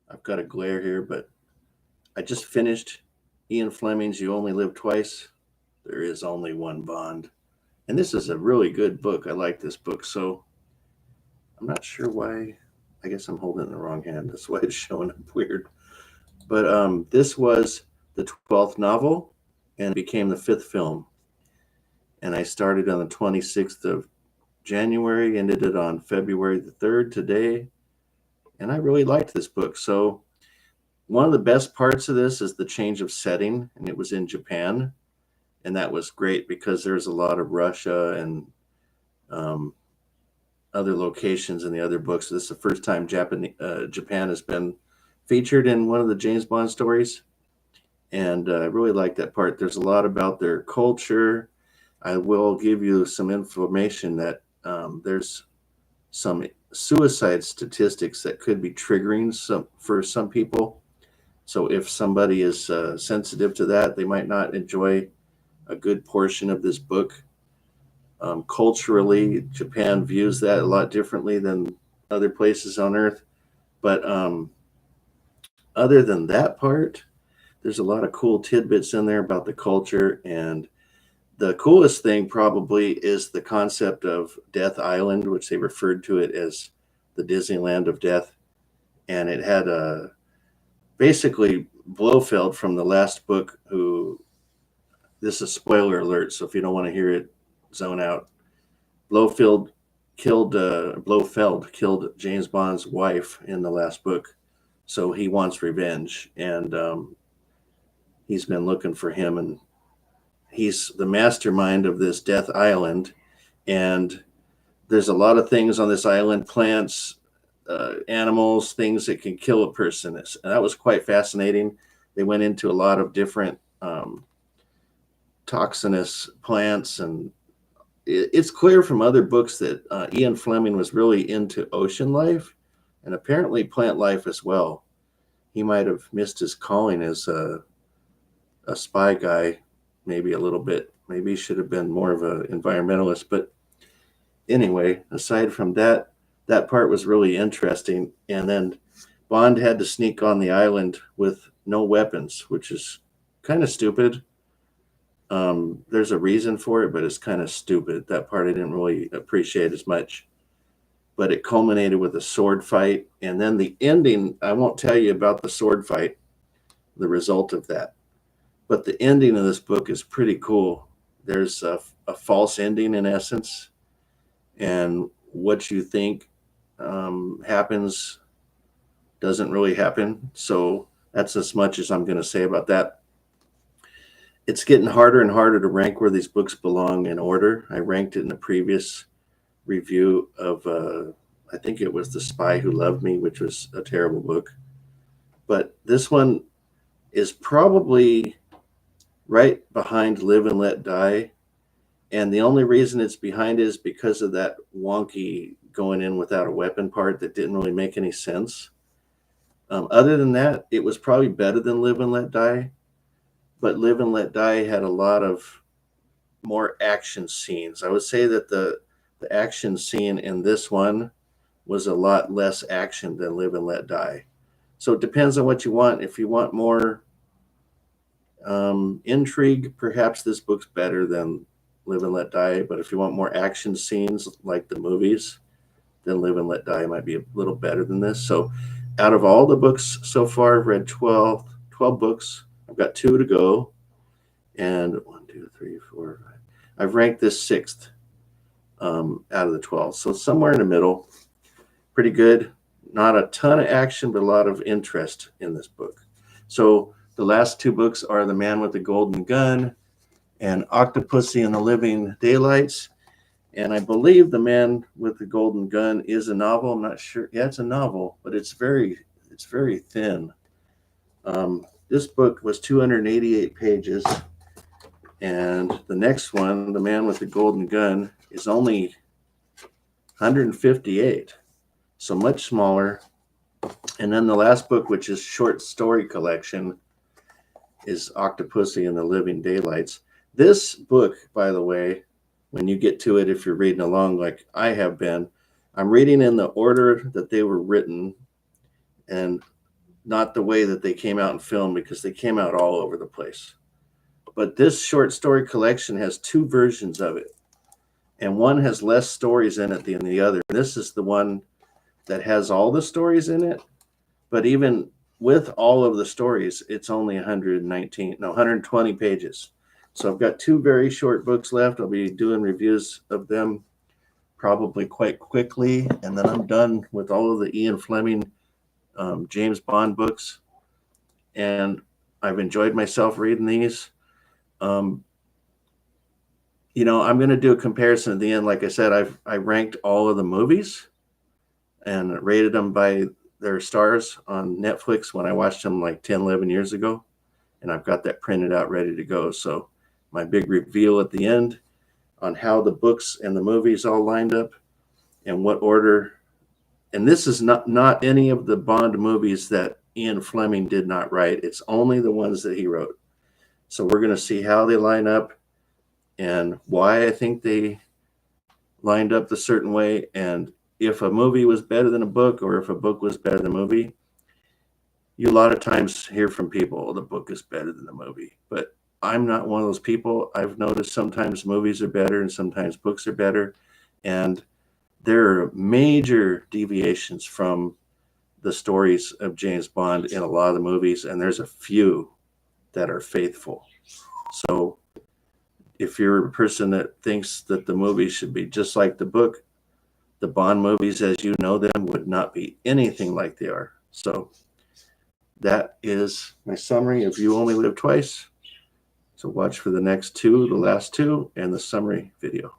I've got a glare here, but I just finished Ian Fleming's You Only Live Twice. There is only one Bond. And this is a really good book. I like this book. So I'm not sure why. I guess I'm holding it in the wrong hand. That's why it's showing up weird. But this was the 12th novel and became the 5th film. And I started on the 26th of January, ended it on February the 3rd today. And I really liked this book. So one of the best parts of this is the change of setting, and it was in Japan. And that was great because there's a lot of Russia and um, other locations in the other books. This is the first time Japan has been featured in one of the James Bond stories. And I really like that part. There's a lot about their culture. I will give you some information that there's some suicide statistics that could be triggering for some people. So if somebody is sensitive to that, they might not enjoy a good portion of this book. Culturally, Japan views that a lot differently than other places on Earth. But other than that part, there's a lot of cool tidbits in there about the culture. And the coolest thing probably is the concept of Death Island, which they referred to it as the Disneyland of Death. And it had basically Blofeld from the last book, who, this is spoiler alert, so if you don't want to hear it, zone out. Blofeld killed James Bond's wife in the last book, so he wants revenge, and he's been looking for him, and he's the mastermind of this Death Island, and there's a lot of things on this island, plants, animals, things that can kill a person. And that was quite fascinating. They went into a lot of different toxinous plants, and it's clear from other books that Ian Fleming was really into ocean life and apparently plant life as well. He might have missed his calling as a spy guy, maybe a little bit. Maybe he should have been more of an environmentalist. But anyway, aside from that, that part was really interesting. And then Bond had to sneak on the island with no weapons, which is kind of stupid. There's a reason for it, but it's kind of stupid. That part I didn't really appreciate as much. But it culminated with a sword fight. And then the ending, I won't tell you about the sword fight, the result of that. But the ending of this book is pretty cool. There's a false ending in essence. And what you think happens doesn't really happen. So that's as much as I'm going to say about that. It's getting harder and harder to rank where these books belong in order. I ranked it in the previous review of, I think it was The Spy Who Loved Me, which was a terrible book. But this one is probably right behind Live and Let Die. And the only reason it's behind is because of that wonky going in without a weapon part that didn't really make any sense. Other than that, it was probably better than Live and Let Die. But Live and Let Die had a lot of more action scenes. I would say that the action scene in this one was a lot less action than Live and Let Die. So it depends on what you want. If you want more intrigue, perhaps this book's better than Live and Let Die. But if you want more action scenes like the movies, then Live and Let Die might be a little better than this. So out of all the books so far, I've read 12 books. I've got 2 to go. And 1, 2, 3, 4, 5. I've ranked this 6th out of the 12. So somewhere in the middle. Pretty good. Not a ton of action, but a lot of interest in this book. So the last 2 books are The Man with the Golden Gun and Octopussy and the Living Daylights. And I believe The Man with the Golden Gun is a novel. I'm not sure. Yeah, it's a novel, but it's very thin. This book was 288 pages, and the next one, The Man with the Golden Gun, is only 158, so much smaller. And then the last book, which is short story collection, is Octopussy and the Living Daylights. This book, by the way, when you get to it, if you're reading along like I have been, I'm reading in the order that they were written, and not the way that they came out in film, because they came out all over the place. But this short story collection has two versions of it, and one has less stories in it than the other. This is the one that has all the stories in it, but even with all of the stories, it's only 120 pages. So I've got two very short books left. I'll be doing reviews of them probably quite quickly, and then I'm done with all of the Ian Fleming James Bond books, and I've enjoyed myself reading these. Um, I'm going to do a comparison at the end. Like I said, I ranked all of the movies and rated them by their stars on Netflix when I watched them like 10, 11 years ago. And I've got that printed out ready to go. So my big reveal at the end on how the books and the movies all lined up and what order. And this is not any of the Bond movies that Ian Fleming did not write. It's only the ones that he wrote. So we're going to see how they line up and why I think they lined up the certain way, and if a movie was better than a book or if a book was better than a movie. You a lot of times hear from people, oh, the book is better than the movie. But I'm not one of those people. I've noticed sometimes movies are better and sometimes books are better. And there are major deviations from the stories of James Bond in a lot of the movies, and there's a few that are faithful. So if you're a person that thinks that the movie should be just like the book, the Bond movies as you know them would not be anything like they are. So that is my summary of You Only Live Twice. So watch for the next two, the last two, and the summary video.